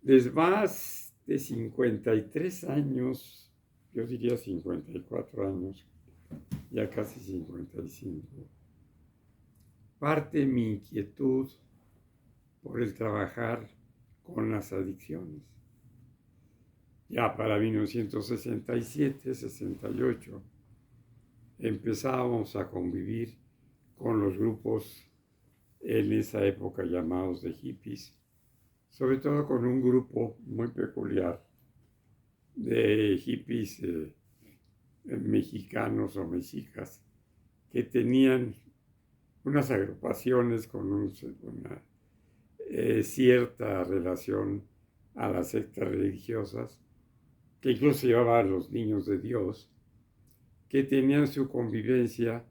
Desde más de 53 años, yo diría 54 años, ya casi 55, parte mi inquietud por el trabajar con las adicciones. Ya para 1967, 68, empezábamos a convivir con los grupos en esa época llamados de hippies, sobre todo con un grupo muy peculiar de hippies mexicanos o mexicas que tenían unas agrupaciones con una cierta relación a las sectas religiosas, que incluso llevaban a los niños de Dios, que tenían su convivencia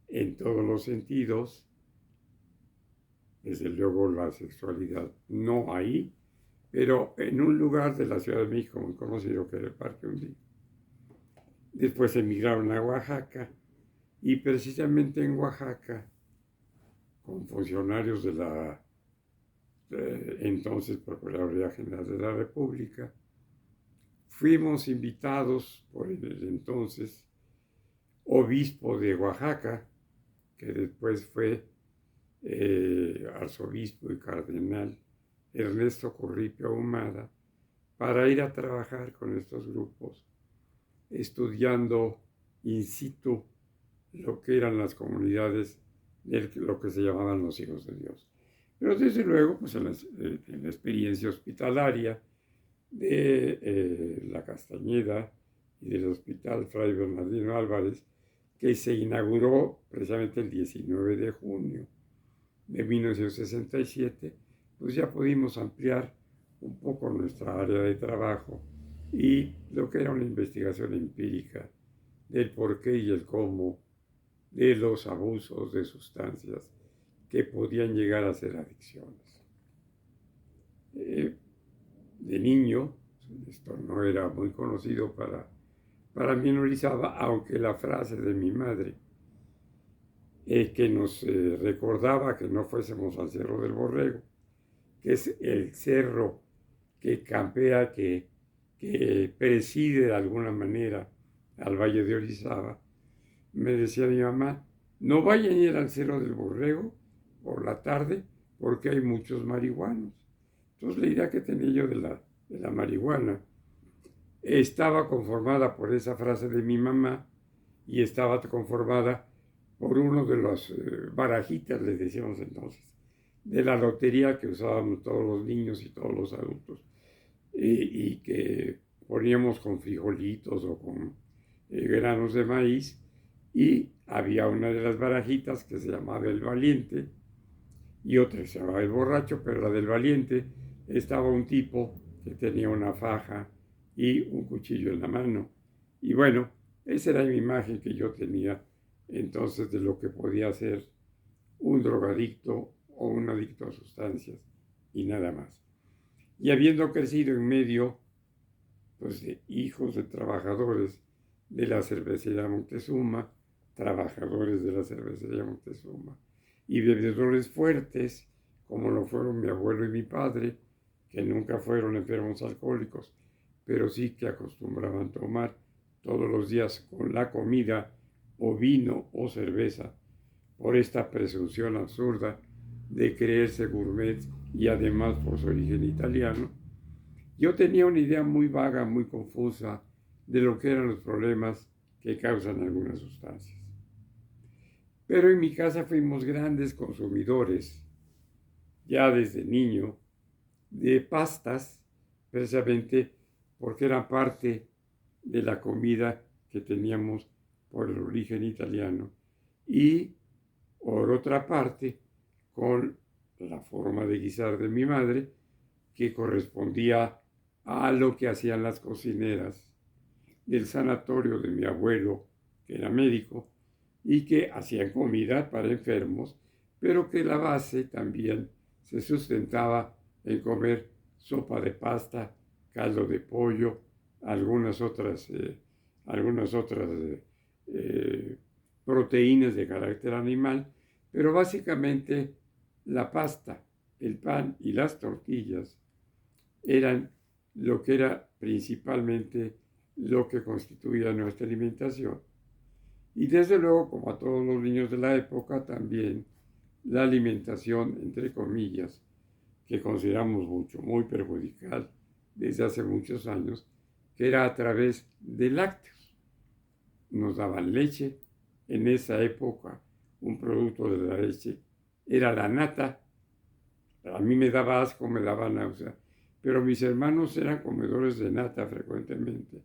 en todos los sentidos. Desde luego la sexualidad no ahí, pero en un lugar de la Ciudad de México muy conocido que era el Parque Undina. Después emigraron a Oaxaca y precisamente en Oaxaca, con funcionarios de la entonces Procuraduría General de la República, fuimos invitados por el entonces obispo de Oaxaca, que después fue arzobispo y cardenal, Ernesto Corripio Ahumada, para ir a trabajar con estos grupos, estudiando in situ lo que eran las comunidades de lo que se llamaban los hijos de Dios. Pero desde luego, pues en la experiencia hospitalaria de la Castañeda y del Hospital Fray Bernardino Álvarez, que se inauguró precisamente el 19 de junio de 1967, pues ya pudimos ampliar un poco nuestra área de trabajo y lo que era una investigación empírica del por qué y el cómo de los abusos de sustancias que podían llegar a ser adicciones. De niño, esto no era muy conocido para mí en Orizaba, aunque la frase de mi madre, que nos recordaba que no fuésemos al Cerro del Borrego, que es el cerro que campea, que preside de alguna manera al Valle de Orizaba, me decía mi mamá, no vayan a ir al Cerro del Borrego por la tarde porque hay muchos marihuanos. Entonces la idea que tenía yo de la marihuana estaba conformada por esa frase de mi mamá y estaba conformada por uno de los barajitas, les decíamos entonces, de la lotería que usábamos todos los niños y todos los adultos, y que poníamos con frijolitos o con granos de maíz, y había una de las barajitas que se llamaba el valiente y otra que se llamaba el borracho, pero la del valiente estaba un tipo que tenía una faja y un cuchillo en la mano. Y bueno, esa era mi imagen que yo tenía entonces de lo que podía ser un drogadicto o un adicto a sustancias y nada más. Y habiendo crecido en medio pues, de hijos de trabajadores de la cervecería Moctezuma, trabajadores de la cervecería Moctezuma, y bebedores fuertes, como lo fueron mi abuelo y mi padre, que nunca fueron enfermos alcohólicos, pero sí que acostumbraban tomar todos los días con la comida o vino o cerveza, por esta presunción absurda de creerse gourmet y además por su origen italiano. Yo tenía una idea muy vaga, muy confusa de lo que eran los problemas que causan algunas sustancias. Pero en mi casa fuimos grandes consumidores, ya desde niño, de pastas, precisamente porque eran parte de la comida que teníamos por el origen italiano. Y, por otra parte, con la forma de guisar de mi madre, que correspondía a lo que hacían las cocineras del sanatorio de mi abuelo, que era médico, y que hacían comida para enfermos, pero que la base también se sustentaba en comer sopa de pasta, caldo de pollo, algunas otras proteínas de carácter animal, pero básicamente la pasta, el pan y las tortillas eran lo que era principalmente lo que constituía nuestra alimentación. Y desde luego, como a todos los niños de la época, también la alimentación, entre comillas, que consideramos mucho, muy perjudicial desde hace muchos años, que era a través de lácteos. Nos daban leche. En esa época, un producto de la leche era la nata. A mí me daba asco, me daba náusea, pero mis hermanos eran comedores de nata frecuentemente.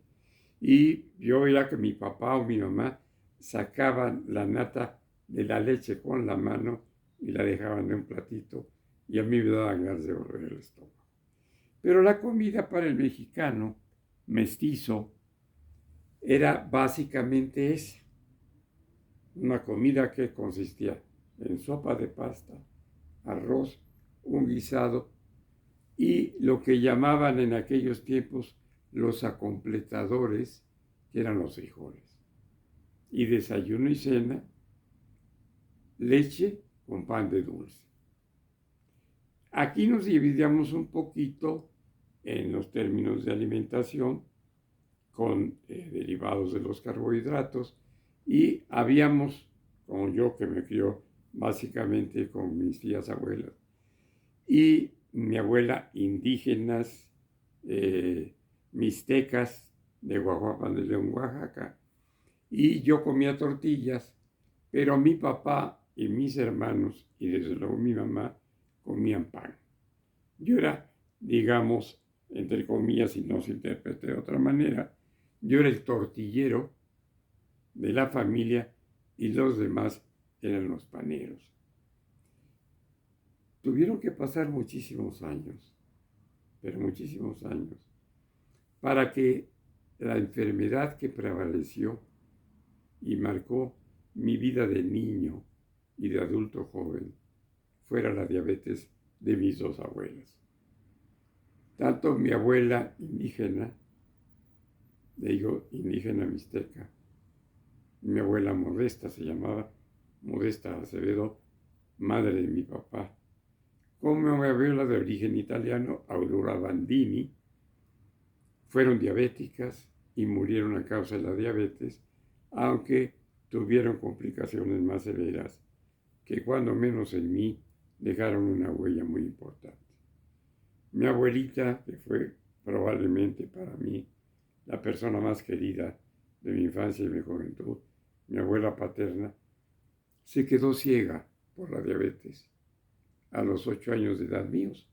Y yo veía que mi papá o mi mamá sacaban la nata de la leche con la mano y la dejaban en un platito, y a mí me daban ganas de volver el estómago. Pero la comida para el mexicano mestizo era básicamente esa, una comida que consistía en sopa de pasta, arroz, un guisado y lo que llamaban en aquellos tiempos los acompletadores, que eran los frijoles. Y desayuno y cena, leche con pan de dulce. Aquí nos dividíamos un poquito en los términos de alimentación con derivados de los carbohidratos y habíamos, como yo que me crió básicamente con mis tías abuelas y mi abuela, indígenas mixtecas de Guajuapan de León, Oaxaca, y yo comía tortillas, pero mi papá y mis hermanos, y desde luego mi mamá, comían pan. Yo era, digamos, entre comillas, y no se interprete de otra manera, yo era el tortillero de la familia y los demás eran los paneros. Tuvieron que pasar muchísimos años, pero muchísimos años, para que la enfermedad que prevaleció y marcó mi vida de niño y de adulto joven fuera la diabetes de mis dos abuelas. Tanto mi abuela indígena, le digo indígena mixteca, mi abuela Modesta se llamaba, Modesta Acevedo, madre de mi papá, como mi abuela de origen italiano, Aurora Bandini, fueron diabéticas y murieron a causa de la diabetes, aunque tuvieron complicaciones más severas que cuando menos en mí dejaron una huella muy importante. Mi abuelita, que fue probablemente para mí la persona más querida de mi infancia y mi juventud, mi abuela paterna, se quedó ciega por la diabetes a los 8 años de edad míos.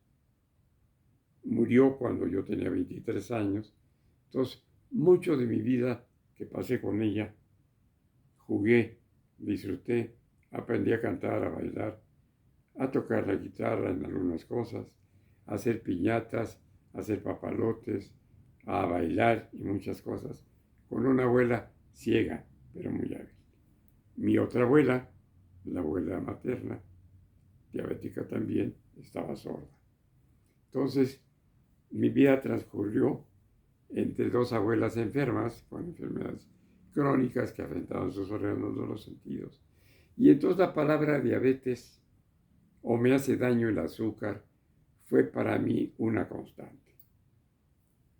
Murió cuando yo tenía 23 años. Entonces, mucho de mi vida que pasé con ella, jugué, disfruté, aprendí a cantar, a bailar, a tocar la guitarra en algunas cosas, a hacer piñatas, a hacer papalotes, a bailar y muchas cosas, con una abuela ciega, pero muy hábil. Mi otra abuela, la abuela materna, diabética también, estaba sorda. Entonces, mi vida transcurrió entre dos abuelas enfermas, con enfermedades crónicas que afectaban sus órganos de los sentidos. Y entonces la palabra diabetes o me hace daño el azúcar fue para mí una constante.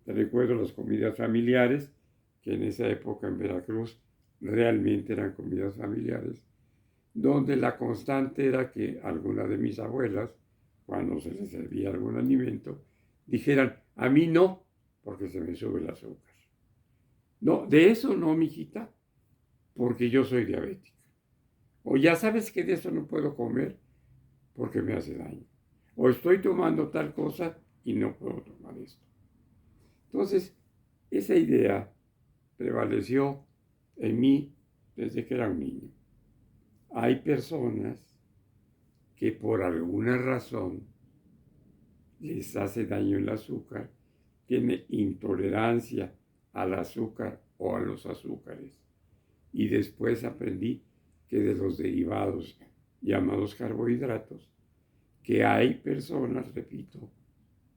Te recuerdo las comidas familiares, que en esa época en Veracruz realmente eran comidas familiares, donde la constante era que alguna de mis abuelas, cuando se les servía algún alimento, dijeran, a mí no, porque se me sube el azúcar. No, de eso no, mijita, porque yo soy diabética. O ya sabes que de eso no puedo comer porque me hace daño. O estoy tomando tal cosa y no puedo tomar esto. Entonces, esa idea prevaleció en mí desde que era un niño. Hay personas que por alguna razón les hace daño el azúcar, tienen intolerancia al azúcar o a los azúcares. Y después aprendí que de los derivados llamados carbohidratos, que hay personas, repito,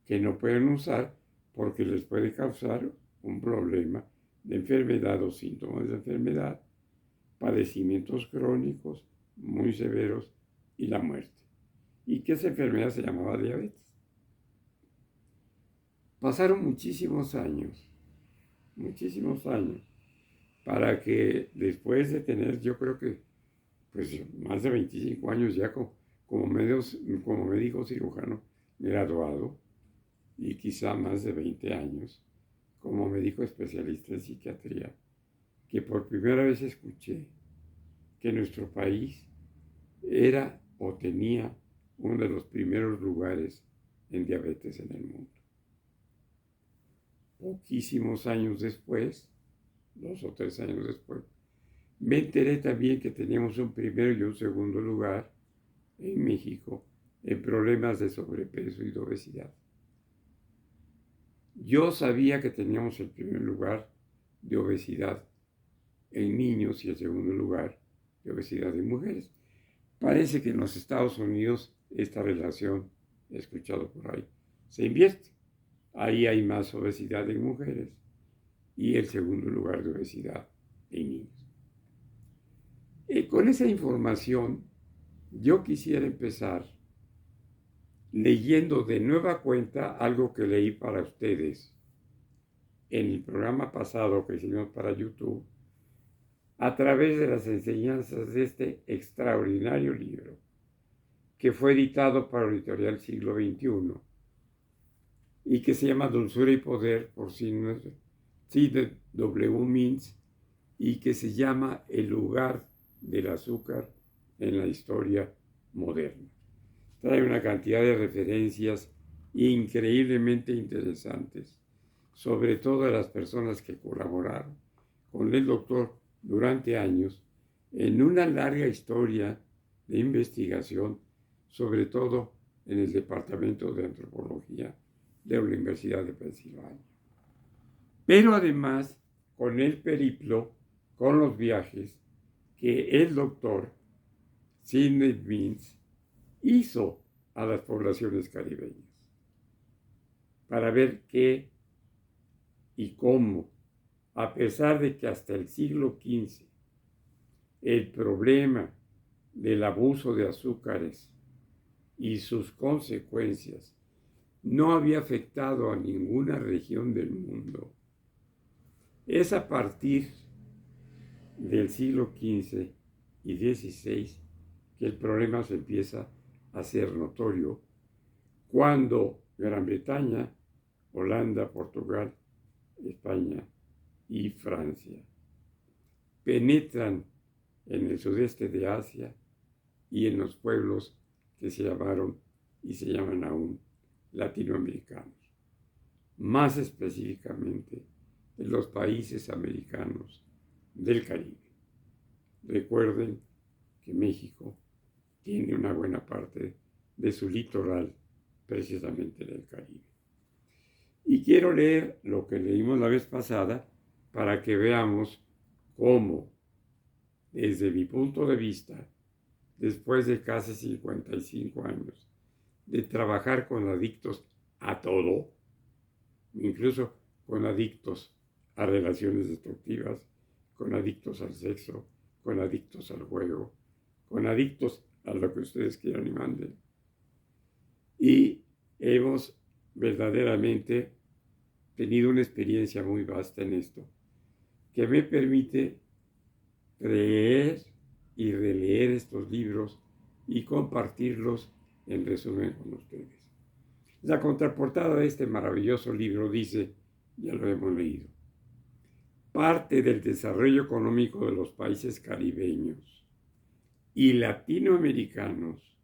que no pueden usar porque les puede causar un problema de enfermedad o síntomas de enfermedad, padecimientos crónicos muy severos y la muerte. Y que esa enfermedad se llamaba diabetes. pasaron muchísimos años, para que después de tener, yo creo que, pues más de 25 años ya como médico cirujano graduado, y quizá más de 20 años como médico especialista en psiquiatría, que por primera vez escuché que nuestro país era o tenía uno de los primeros lugares en diabetes en el mundo. Poquísimos años después, 2 o 3 años después, me enteré también que teníamos un primero y un segundo lugar en México en problemas de sobrepeso y de obesidad. Yo sabía que teníamos el primer lugar de obesidad en niños y el segundo lugar de obesidad en mujeres. Parece que en los Estados Unidos esta relación, he escuchado por ahí, se invierte. Ahí hay más obesidad en mujeres y el segundo lugar de obesidad en niños. Con esa información, yo quisiera empezar leyendo de nueva cuenta algo que leí para ustedes en el programa pasado que hicimos para YouTube, a través de las enseñanzas de este extraordinario libro, que fue editado para la editorial Siglo XXI y que se llama Dulzura y Poder por C.W. Mintz, y que se llama El lugar del azúcar en la historia moderna. Trae una cantidad de referencias increíblemente interesantes, sobre todo a las personas que colaboraron con el doctor durante años en una larga historia de investigación, sobre todo en el Departamento de Antropología de la Universidad de Pensilvania. Pero además, con el periplo, con los viajes que el doctor Sidney Mintz hizo a las poblaciones caribeñas, para ver qué y cómo, a pesar de que hasta el siglo XV el problema del abuso de azúcares y sus consecuencias no había afectado a ninguna región del mundo, es a partir del siglo XV y XVI que el problema se empieza a ser notorio, cuando Gran Bretaña, Holanda, Portugal, España y Francia penetran en el sudeste de Asia y en los pueblos que se llamaron y se llaman aún latinoamericanos, más específicamente en los países americanos del Caribe. Recuerden que México tiene una buena parte de su litoral precisamente del Caribe. Y quiero leer lo que leímos la vez pasada para que veamos cómo, desde mi punto de vista, después de casi 55 años de trabajar con adictos a todo, incluso con adictos a relaciones destructivas, con adictos al sexo, con adictos al juego, con adictos a lo que ustedes quieran y manden. Y hemos verdaderamente tenido una experiencia muy vasta en esto, que me permite leer y releer estos libros y compartirlos en resumen con ustedes. La contraportada de este maravilloso libro dice, ya lo hemos leído, parte del desarrollo económico de los países caribeños y latinoamericanos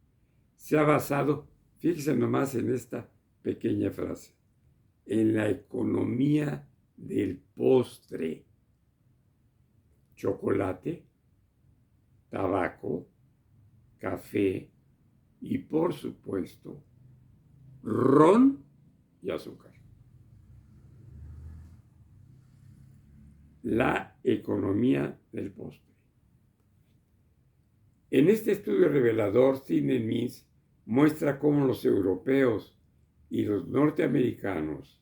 se ha basado, fíjense nomás en esta pequeña frase, en la economía del postre. Chocolate, tabaco, café y, por supuesto, ron y azúcar. La economía del postre. En este estudio revelador, Sidney Mintz muestra cómo los europeos y los norteamericanos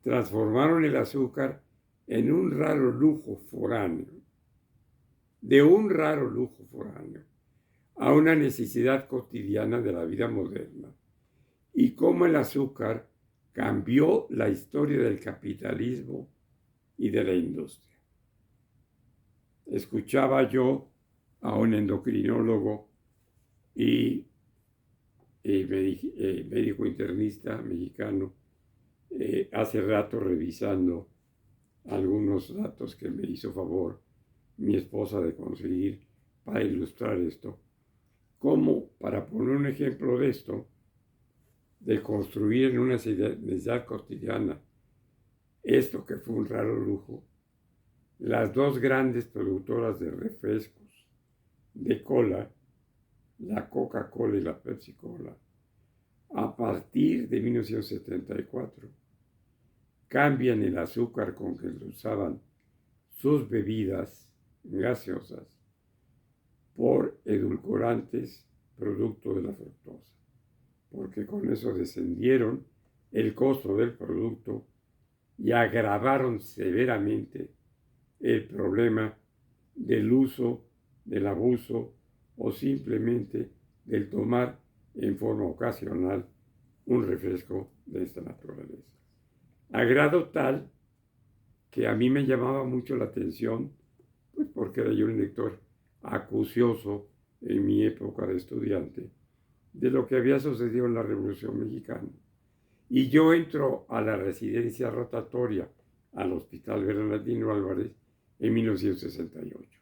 transformaron el azúcar en un raro lujo foráneo, de un raro lujo foráneo a una necesidad cotidiana de la vida moderna, y cómo el azúcar cambió la historia del capitalismo y de la industria. Escuchaba yo a un endocrinólogo y médico internista mexicano hace rato revisando algunos datos que me hizo favor mi esposa de conseguir para ilustrar esto, como para poner un ejemplo de esto, de construir en una necesidad cotidiana esto que fue un raro lujo, las dos grandes productoras de refrescos de cola, la Coca-Cola y la Pepsi-Cola, a partir de 1974, cambian el azúcar con que usaban sus bebidas gaseosas por edulcorantes producto de la fructosa, porque con eso descendieron el costo del producto y agravaron severamente el problema del uso, del abuso o simplemente del tomar en forma ocasional un refresco de esta naturaleza. A grado tal que a mí me llamaba mucho la atención, pues porque era yo un lector acucioso en mi época de estudiante, de lo que había sucedido en la Revolución Mexicana. Y yo entro a la residencia rotatoria al Hospital Bernardino Álvarez en 1968.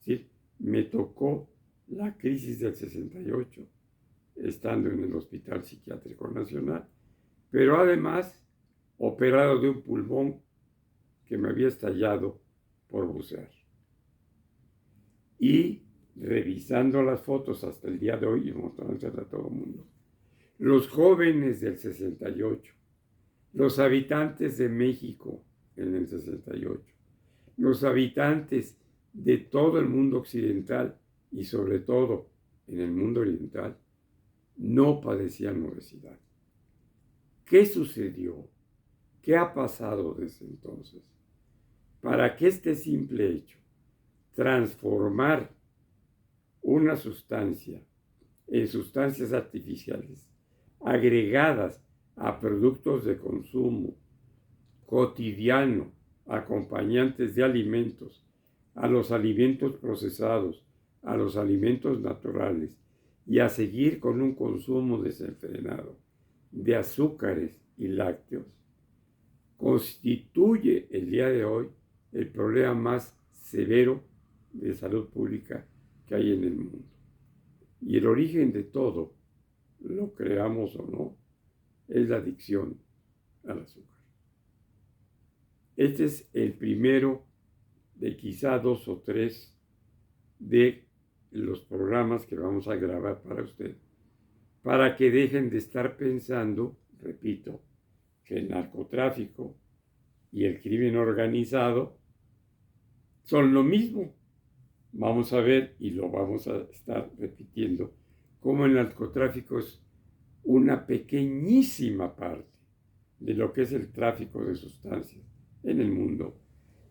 ¿Sí? Me tocó la crisis del 68, estando en el Hospital Psiquiátrico Nacional, pero además operado de un pulmón que me había estallado por bucear. Y revisando las fotos hasta el día de hoy y mostrándolas a todo el mundo, los jóvenes del 68, los habitantes de México en el 68, los habitantes de todo el mundo occidental y sobre todo en el mundo oriental, no padecían obesidad. ¿Qué sucedió? ¿Qué ha pasado desde entonces? Para que este simple hecho, transformar una sustancia en sustancias artificiales agregadas a productos de consumo cotidiano, acompañantes de alimentos, a los alimentos procesados, a los alimentos naturales y a seguir con un consumo desenfrenado de azúcares y lácteos, constituye el día de hoy el problema más severo de salud pública que hay en el mundo. Y el origen de todo, lo creamos o no, es la adicción al azúcar. Este es el primero de quizá 2 o 3 de los programas que vamos a grabar para usted, para que dejen de estar pensando, repito, que el narcotráfico y el crimen organizado son lo mismo. Vamos a ver, y lo vamos a estar repitiendo, cómo el narcotráfico es una pequeñísima parte de lo que es el tráfico de sustancias en el mundo,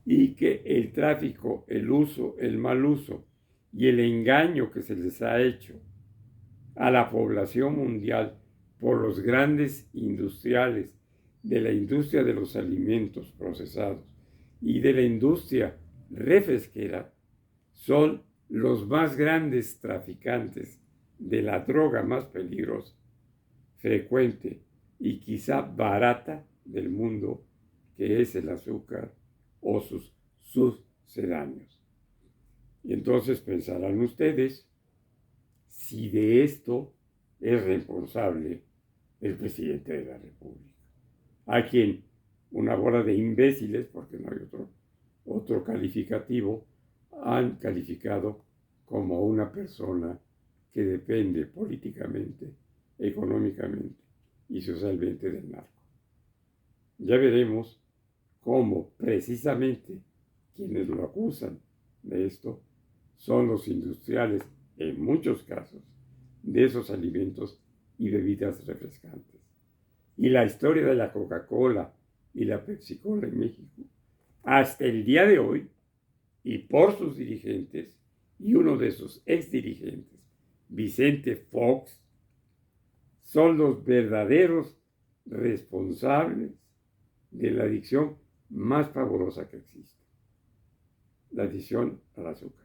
y que el tráfico, el uso, el mal uso y el engaño que se les ha hecho a la población mundial por los grandes industriales de la industria de los alimentos procesados y de la industria refresquera son los más grandes traficantes de la droga más peligrosa, frecuente y quizá barata del mundo, que es el azúcar o sus sucedáneos. Y entonces pensarán ustedes si de esto es responsable el presidente de la República, a quien una bola de imbéciles, porque no hay otro calificativo, han calificado como una persona que depende políticamente, económicamente y socialmente del narco. Ya veremos cómo precisamente quienes lo acusan de esto son los industriales, en muchos casos, de esos alimentos y bebidas refrescantes. Y la historia de la Coca-Cola y la Pepsi-Cola en México, hasta el día de hoy, y por sus dirigentes, y uno de sus exdirigentes, Vicente Fox, son los verdaderos responsables de la adicción más pavorosa que existe, la adicción al azúcar.